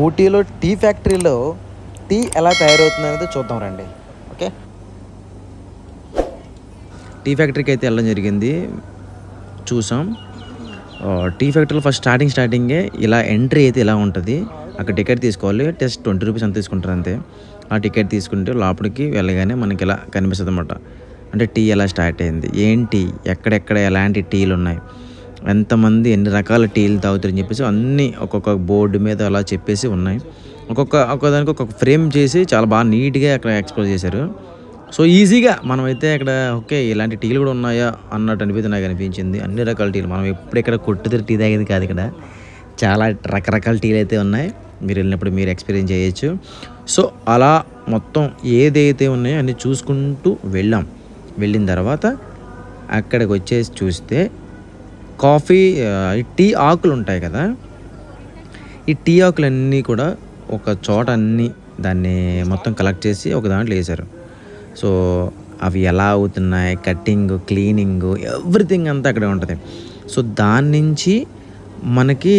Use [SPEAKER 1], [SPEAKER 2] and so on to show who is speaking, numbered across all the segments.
[SPEAKER 1] ఊటీలో టీ ఫ్యాక్టరీలో టీ ఎలా తయారవుతుంది అనేది చూద్దాం రండి. ఓకే, టీ ఫ్యాక్టరీకి అయితే వెళ్ళడం జరిగింది, చూసాం. టీ ఫ్యాక్టరీలో ఫస్ట్ స్టార్టింగే ఇలా ఎంట్రీ అయితే ఇలా ఉంటుంది. అక్కడ టికెట్ తీసుకోవాలి, జస్ట్ 20 రూపీస్ అంత తీసుకుంటారు అంతే. ఆ టికెట్ తీసుకుంటే లోపలికి వెళ్ళగానే మనకి ఇలా కనిపిస్తుంది అన్నమాట. అంటే టీ ఎలా స్టార్ట్ అయింది, ఏంటి, ఎక్కడెక్కడ ఎలాంటి టీలు ఉన్నాయి, ఎంతమంది ఎన్ని రకాల టీలు తాగుతారని చెప్పేసి అన్నీ ఒక్కొక్క బోర్డు మీద అలా చెప్పేసి ఉన్నాయి. ఒక్కొక్కదానికి ఒక్కొక్క ఫ్రేమ్ చేసి చాలా బాగా నీట్గా అక్కడ ఎక్స్ప్లోర్ చేశారు. సో ఈజీగా మనమైతే అక్కడ ఓకే ఇలాంటి టీలు కూడా ఉన్నాయా అన్నట్టు నాకు అనిపించింది. అన్ని రకాల టీలు, మనం ఎప్పుడు ఇక్కడ కొట్టుదిరి టీ తాగేది కాదు, ఇక్కడ చాలా రకరకాల టీలు అయితే ఉన్నాయి. మీరు వెళ్ళినప్పుడు మీరు ఎక్స్పీరియన్స్ చేయొచ్చు. సో అలా మొత్తం ఏదైతే ఉన్నాయో అన్నీ చూసుకుంటూ వెళ్ళిన తర్వాత అక్కడికి వచ్చేసి చూస్తే కాఫీ టీ ఆకులు ఉంటాయి కదా, ఈ టీ ఆకులన్నీ కూడా ఒక చోట అన్నీ దాన్ని మొత్తం కలెక్ట్ చేసి ఒక దాంట్లో వేశారు. సో అవి ఎలా అవుతున్నాయి, కట్టింగ్, క్లీనింగ్, ఎవ్రీథింగ్ అంతా అక్కడే ఉంటుంది. సో దాని నుంచి మనకి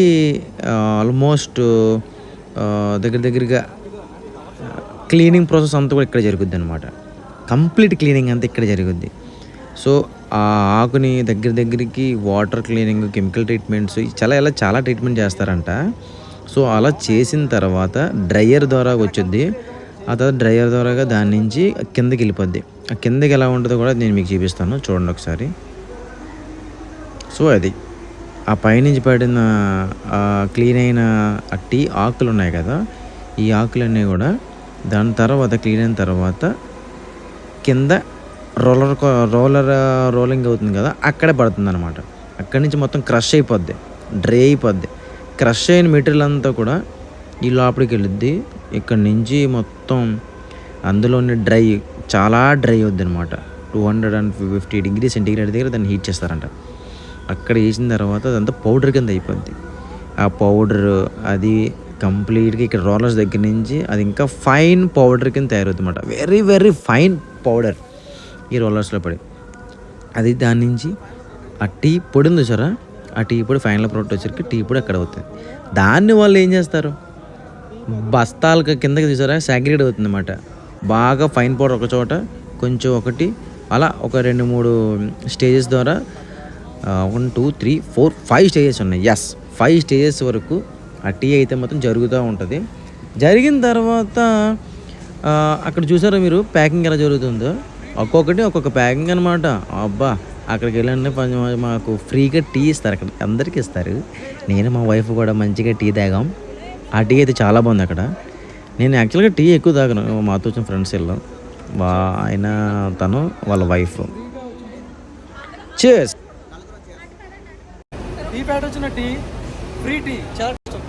[SPEAKER 1] ఆల్మోస్ట్ దగ్గరగా క్లీనింగ్ ప్రాసెస్ అంతా కూడా ఇక్కడ జరుగుద్ది అనమాట. కంప్లీట్ క్లీనింగ్ అంతా ఇక్కడ జరుగుద్ది. సో ఆ ఆకుని దగ్గరికి వాటర్ క్లీనింగ్, కెమికల్ ట్రీట్మెంట్స్ చాలా ట్రీట్మెంట్ చేస్తారంట. సో అలా చేసిన తర్వాత డ్రయర్ ద్వారా వచ్చుద్ది. ఆ తర్వాత డ్రయర్ ద్వారాగా దాని నుంచి కిందకి వెళ్ళిపోద్ది. ఆ కిందకి ఎలా ఉంటుందో కూడా నేను మీకు చూపిస్తాను, చూడండి ఒకసారి. సో అది ఆ పైనుంచి పడిన క్లీన్ అయిన ఆ టీ ఆకులు ఉన్నాయి కదా, ఈ ఆకులన్నీ కూడా దాని తర్వాత క్లీన్ అయిన తర్వాత కింద రోలింగ్ అవుతుంది కదా, అక్కడే పడుతుంది అనమాట. అక్కడి నుంచి మొత్తం క్రష్ అయిపోద్ది, డ్రై అయిపోద్ది. క్రష్ అయిన మెటీరియల్ అంతా కూడా ఈ లోపలికి వెళ్ళిద్ది. ఇక్కడ నుంచి మొత్తం అందులోని చాలా డ్రై అవుద్ది అనమాట. 250 డిగ్రీ సెంటీగ్రేడ్ దగ్గర దాన్ని హీట్ చేస్తారంట. అక్కడ వేసిన తర్వాత అదంతా పౌడర్ కింద అయిపోద్ది. ఆ పౌడర్ అది కంప్లీట్గా ఇక్కడ రోలర్స్ దగ్గర నుంచి అది ఇంకా ఫైన్ పౌడర్ కింద తయారవుతుంది అనమాట. వెరీ వెరీ ఫైన్ పౌడర్ ఈ రోలర్స్లో పడి, అది దాని నుంచి ఆ టీ పొడి ఉంది చూసారా, ఆ టీ పొడి ఫైనల్ ప్రోడక్ట్ వచ్చరికి టీ పొడి అక్కడ అవుతుంది. దాన్ని వాళ్ళు ఏం చేస్తారు, బస్తాలకు కిందకి తీసారా సాగ్రిగేట్ అవుతుంది అనమాట. బాగా ఫైన్ పౌడర్ ఒక చోట, కొంచెం ఒకటి అలా ఒక 2-3 స్టేజెస్ ద్వారా 1 2 3 4 5 స్టేజెస్ ఉన్నాయి. 5 స్టేజెస్ వరకు ఆ టీ అయితే మొత్తం జరుగుతూ ఉంటుంది. జరిగిన తర్వాత అక్కడ చూసారా మీరు ప్యాకింగ్ ఎలా జరుగుతుందో, ఒక్కొక్క ప్యాకింగ్ అనమాట. అబ్బా, అక్కడికి వెళ్ళండి మాకు ఫ్రీగా టీ ఇస్తారు, అక్కడ అందరికీ ఇస్తారు. నేను మా వైఫ్ కూడా మంచిగా టీ తాగాం. ఆ టీ అయితే చాలా బాగుంది అక్కడ. నేను యాక్చువల్గా టీ ఎక్కువ తాగను, మాతో వచ్చిన ఫ్రెండ్స్ వెళ్ళాం, ఆయన తను వాళ్ళ వైఫ్. చేస్ టీ ప్యాట్ వచ్చిన టీ ఫ్రీ టీ చాలా ఇష్టం.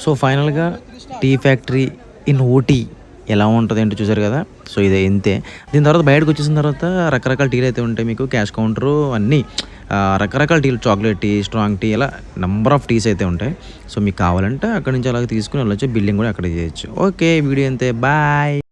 [SPEAKER 1] సో ఫైనల్గా టీ ఫ్యాక్టరీ ఇన్ ఊటీ ఎలా ఉంటుంది ఏంటో చూసారు కదా. సో ఇది ఇంతే. దీని తర్వాత బయటకు వచ్చేసిన తర్వాత రకరకాల టీలు అయితే ఉంటాయి మీకు, క్యాష్ కౌంటరు అన్నీ రకరకాల టీలు, చాక్లెట్ టీ, స్ట్రాంగ్ టీ, ఇలా నెంబర్ ఆఫ్ టీస్ అయితే ఉంటాయి. సో మీకు కావాలంటే అక్కడి నుంచి అలాగే తీసుకుని వెళ్ళొచ్చు, బిల్లింగ్ కూడా అక్కడ చేయొచ్చు. ఓకే, వీడియో అంతే, బాయ్.